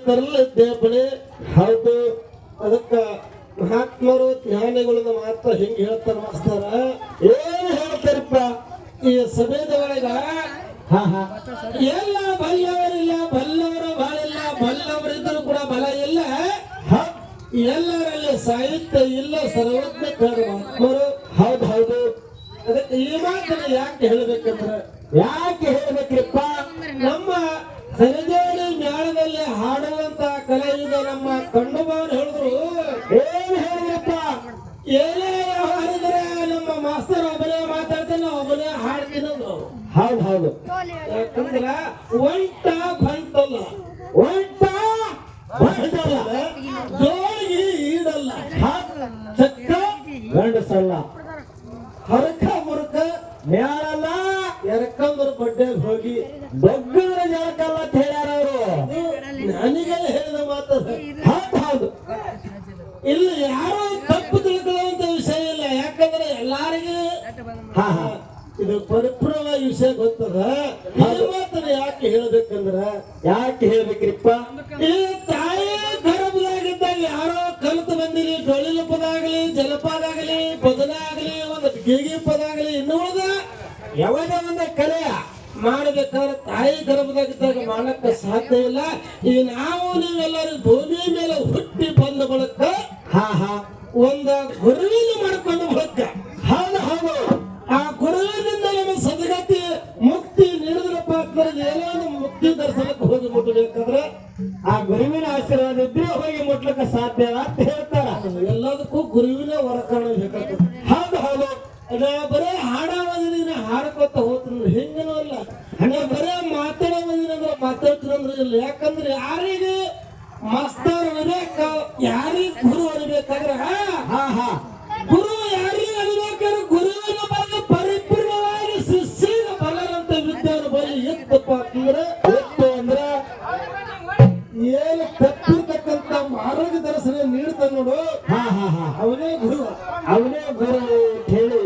ತರಲಿದ್ದೆ ಬಳಿ. ಹೌದು, ಅದಕ್ಕ ಮಹಾತ್ಮರು ಜ್ಞಾನಿಗಳನ್ನ ಮಾತ್ರ ಹಿಂಗೆ ಹೇಳ್ತಾರ ಮಾಸ್ತರ. ಏನು ಹೇಳ್ತಾರಪ್ಪ ಈ ಸಭೆದ ಒಳಗ? ಎಲ್ಲ ಬಲ್ಲವರಿಲ್ಲ, ಬಲ್ಲವರ ಬಾಳಿಲ್ಲ, ಬಲ್ಲವರಿದ್ದರೂ ಕೂಡ ಬಲ ಇಲ್ಲ. ಎಲ್ಲರಲ್ಲಿ ಸಾಹಿತ್ಯ ಇಲ್ಲ, ಸರ್ವಜ್ಞ ಮಹಾತ್ಮರು. ಹೌದು ಹೌದು. ಅದಕ್ಕೆ ಈ ಮಾತನ್ನು ಯಾಕೆ ಹೇಳ್ಬೇಕಂದ್ರೆ, ಯಾಕೆ ಹೇಳ್ಬೇಕ್ರಿಪ್ಪ? ನಮ್ಮ ಸರಜೋಡಿ ಮೇಳದಲ್ಲಿ ಹಾಡುವಂತ ಕಲಾವಿದ ನಮ್ಮ ಕಂಡುಬಾರು ಹೇಳಿದ್ರು. ಏನ್ ಹೇಳಿದ್ರಪ್ಪ? ಏನೇ ಹಾಡಿದ್ರೆ ನಮ್ಮ ಮಾಸ್ತರ್ ಒಬ್ಬನೇ ಮಾತಾಡ್ತಾನೆ, ಒಬ್ಬನೇ ಹಾಡ್ತೀನಂದ್ರು. ಹೌದು ಹೌದು. ಯಾಕಂದ್ರ ಒಂಟ ಬಂತಲ್ಲ, ಒಂಟ ಬಂತಲ್ಲ, ಜೋಳಿಗೆ ಈಡಲ್ಲ, ಚಕ್ಕ ಗಂಡಸಲ್ಲ, ಹರಕ ಮುರುಕ ಮೇಳಲ್ಲ, ಎರ್ಕಂದ್ರ ಬಡ್ಡೆ ಹೋಗಿ ಬಗ್ಗರ ಜಳಕಲ್ಲ ಅಂತ ಹೇಳ್ಯಾರ ಅವರು. ನನಗೆ ಹೇಳಿದ ಮಾತು. ಹೌದು ಹೌದು. ಇಲ್ಲಿ ಯಾರು ತಪ್ಪು ತಿಳ್ಕೊಳ್ಳುವಂತ ವಿಷಯ ಇಲ್ಲ. ಯಾಕಂದ್ರೆ ಎಲ್ಲಾರಿಗೆ ಇದು ಪರಿಪೂರ್ಣವಾದ ವಿಷಯ ಗೊತ್ತದ. ಈ ಮಾತನ್ನ ಯಾಕೆ ಹೇಳ್ಬೇಕಂದ್ರ, ಯಾಕೆ ಹೇಳ್ಬೇಕ್ರಿಪ್ಪ? ಈ ತಾಯಿ ಗರ್ಭದಾಗಿದ್ದಾಗ ಯಾರೋ ಕಲಿತು ಬಂದಿರಿ, ಡೊಳ್ಳಿನ ಪದ ಆಗಲಿ, ಜಲಪಾದ ಆಗಲಿ, ಪದನ ಆಗಲಿ, ಒಂದು ಗೀಗಿ ಪದ ಆಗಲಿ, ಇನ್ನು ಉಳಿದ ಯಾವುದೇ ಒಂದು ಕಲೆ ಮಾಡಬೇಕಾದ್ರೆ ತಾಯಿ ಗರ್ಭದಾಗಿದ್ದಾಗ ಮಾಡಕ್ಕ ಸಾಧ್ಯ ಇಲ್ಲ. ಈ ನಾವು ನೀವೆಲ್ಲರೂ ಭೂಮಿ ಮೇಲೆ ಹುಟ್ಟಿ ಬಂದ ಬಳಕ ಒಂದ ಗುರುವಿನ ಮಾಡ್ಕೊಂಡು ಬಳಕ. ಹೌದು ಹೌದು. ಆ ಗುರುವಿನಿಂದ ನಮ್ಮ ಸದ್ಗತಿ ಮುಕ್ತಿ ನೀಡಿದ್ರಪ್ಪ ಅಂತಂದ್ರೆ ಏನೋ ಒಂದು ಮುಕ್ತಿ ದರ್ಶನಕ್ಕೆ ಹೋಗಿ ಮುಟ್ಟಬೇಕಾದ್ರೆ ಆ ಗುರುವಿನ ಆಶೀರ್ವಾದ ಇದ್ರೆ ಹೋಗಿ ಮುಟ್ಲಕ್ಕ ಸಾಧ್ಯ ಅಂತ ಹೇಳ್ತಾರ. ಎಲ್ಲದಕ್ಕೂ ಗುರುವಿನ ವರಕಾರಣ ಬೇಕಾಗ್ತದೆ. ಹೌದು ಹೌದು. ಬರೇ ಹಾಡಾವದಿನ ಹಾಡ್ಕೊತ ಹೋಗ್ತೀನಿ ಹಿಂಗನೂ ಅಲ್ಲ. ಬರೇ ಮಾತಾಡೋದಿನಂದ್ರೆ ಮಾತಾಡ್ತೀನಂದ್ರೆ ಇಲ್ಲ. ಯಾಕಂದ್ರೆ ಯಾರಿಗೆ ಮಾಸ್ತರ್ ಅನ್ಬೇಕ, ಯಾರಿಗೆ ಗುರು ಅನ್ಬೇಕಾದ್ರೆ ಗುರು ಯಾರಿಗೆ ಅನ್ಬೇಕಾದ್ರೆ ಗುರುವಿನ ಬಗ್ಗೆ ಪರಿಪೂರ್ಣವಾಗಿ ಶಿಷ್ಯನ ಬಲರಂತ ವಿದ್ಯಾನ ಬಲಿ ಎತ್ತಪ್ಪ ಅಂತಂದ್ರೆ, ಎತ್ತು ಅಂದ್ರೆ ಏನು ತಪ್ಪಿರ್ತಕ್ಕಂಥ ಮಾರ್ಗದರ್ಶನ ನೀಡ್ತಾನ ನೋಡು, ಅವನೇ ಗುರು. ಅವನೇ ಗುರು ಹೇಳಿ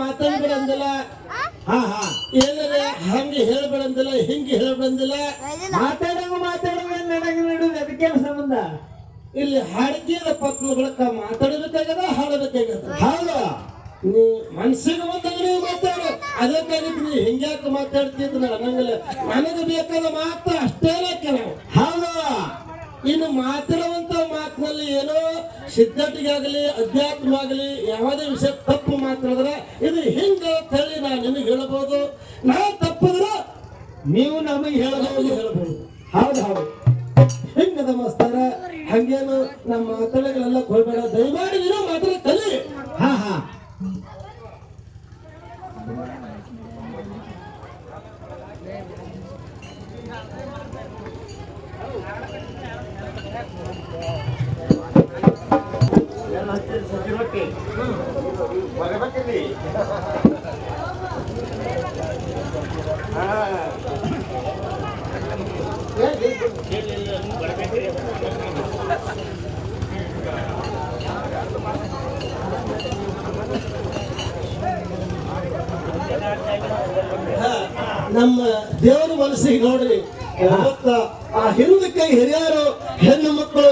ಮಾತಾಡ್ಬೇಡಂದಿಲ್ಲ, ಏನಂದ್ರೆ ಹಂಗೆ ಹೇಳ್ಬೇಡಂದಿಲ್ಲ, ಹಿಂಗೆ ಹೇಳ್ಬೇಡಂದಿಲ್ಲ. ಮಾತಾಡಂಗ ನನಗೆ ನೀಡುದು ಅದಕ್ಕೆ ಸಂಬಂಧ. ಇಲ್ಲಿ ಹಾಡಿಕೆಯ ಪತ್ಮಗಳಕ್ಕ ಮಾತಾಡಬೇಕಾಗದ, ಹಾಡಬೇಕಾಗದ. ಹೌದು. ನೀ ಮನ್ಸಿಗೆ ಬಂದಾಗ ನೀವು ಮಾತಾಡು, ಅದಕ್ಕಾಗಿತ್ತು ನೀ ಹಿಂಗ್ಯಾಕೆ ಮಾತಾಡ್ತಿದ್ರು ಅನ್ನಂಗಿಲ್ಲ. ನನಗೆ ಬೇಕಾದ ಮಾತು ಅಷ್ಟೇ ಕೆಲವು. ಹೌದು. ಇನ್ನು ಮಾತಾಡುವಂತ ಮಾತಿನಲ್ಲಿ ಏನೋ ಸಿದ್ಧತೆಗಾಗಲಿ ಅಧ್ಯಾತ್ಮ ಆಗಲಿ ಯಾವುದೇ ವಿಷಯ ತಪ್ಪು ಮಾತಾಡಿದ್ರೆ ಇದು ಹಿಂಗ ಹೇಳಿ ನಾನು ನಿಮಗೆ ಹೇಳಬಹುದು. ನಾ ತಪ್ಪಿದ್ರೆ ನೀವು ನಮಗೆ ಹೇಳಬಹುದು. ಹೌದು ಹೌದು. ಹಿಂಗದ ಮಾಸ್ತರ. ಹಂಗೇನು ನಮ್ಮ ಮಾತಾಡಗಳೆಲ್ಲ ಕೊಡ್ಬೇಡ, ದಯಮಾಡಿ ಏನೋ ಮಾತ್ರ ಕಲಿ. ನಮ್ಮ ದೇವರ ಮನಸ್ಸಿಗೆ ನೋಡ್ರಿ, ಆ ಹಿಂದಕ್ಕೆ ಹಿರಿಯರು ಹೆಣ್ಣು ಮಕ್ಕಳು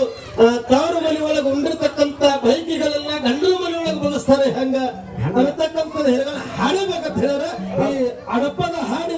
ತವರು ಮನೆ ಒಳಗೆ ಉಂಡಿರ್ತಕ್ಕಂಥ ಬೈಕಿಗಳೆಲ್ಲ ಗಂಡನ ಮನೆ ಒಳಗೆ ಬಗೆಸ್ತಾರೆ. ಹಂಗ ಅನ್ನತಕ್ಕಂಥದ್ದು ಹಾಡಬೇಕಂತ ಹೇಳ್ಯಾರ. ಈ ಅಡಪದ ಹಾಡಿ